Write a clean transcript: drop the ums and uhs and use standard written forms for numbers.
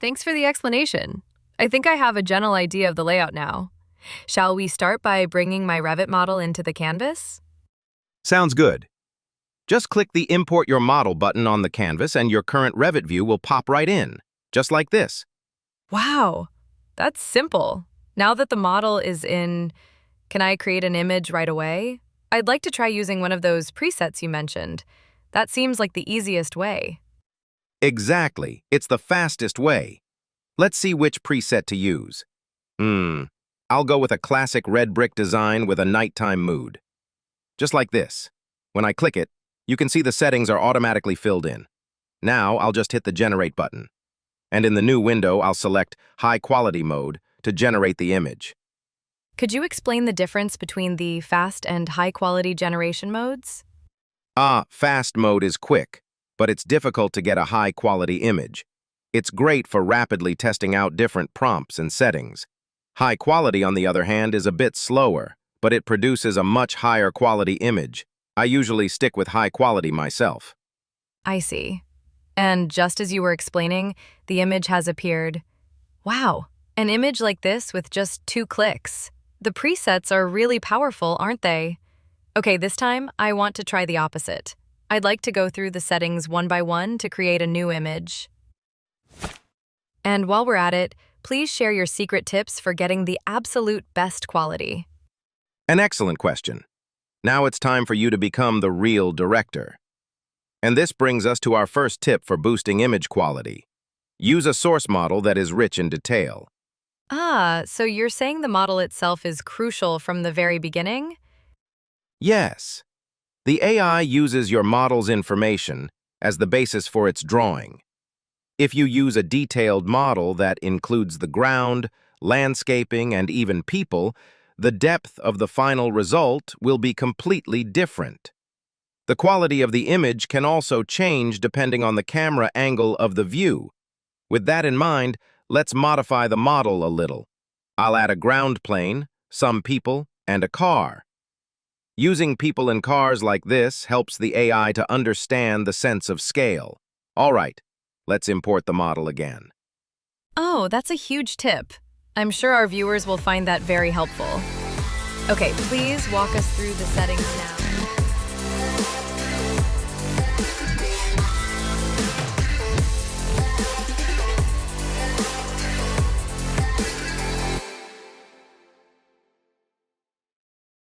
Thanks for the explanation. I think I have a general idea of the layout now. Shall we start by bringing my Revit model into the canvas? Sounds good. Just click the Import Your Model button on the canvas and your current Revit view will pop right in, just like this. Wow, that's simple. Now that the model is in, can I create an image right away? I'd like to try using one of those presets you mentioned. That seems like the easiest way. Exactly. It's the fastest way. Let's see which preset to use. I'll go with a classic red brick design with a nighttime mood. Just like this. When I click it, you can see the settings are automatically filled in. Now I'll just hit the Generate button. And in the new window, I'll select High Quality Mode to generate the image. Could you explain the difference between the fast and high-quality generation modes? Fast mode is quick, but it's difficult to get a high-quality image. It's great for rapidly testing out different prompts and settings. High quality, on the other hand, is a bit slower, but it produces a much higher quality image. I usually stick with high quality myself. I see. And just as you were explaining, the image has appeared. Wow, an image like this with just 2 clicks. The presets are really powerful, aren't they? Okay, this time I want to try the opposite. I'd like to go through the settings one by one to create a new image. And while we're at it, please share your secret tips for getting the absolute best quality. An excellent question. Now it's time for you to become the real director. And this brings us to our first tip for boosting image quality. Use a source model that is rich in detail. So you're saying the model itself is crucial from the very beginning? Yes. The AI uses your model's information as the basis for its drawing. If you use a detailed model that includes the ground, landscaping, and even people, the depth of the final result will be completely different. The quality of the image can also change depending on the camera angle of the view. With that in mind, let's modify the model a little. I'll add a ground plane, some people, and a car. Using people and cars like this helps the AI to understand the sense of scale. All right, let's import the model again. Oh, that's a huge tip. I'm sure our viewers will find that very helpful. Okay, please walk us through the settings now.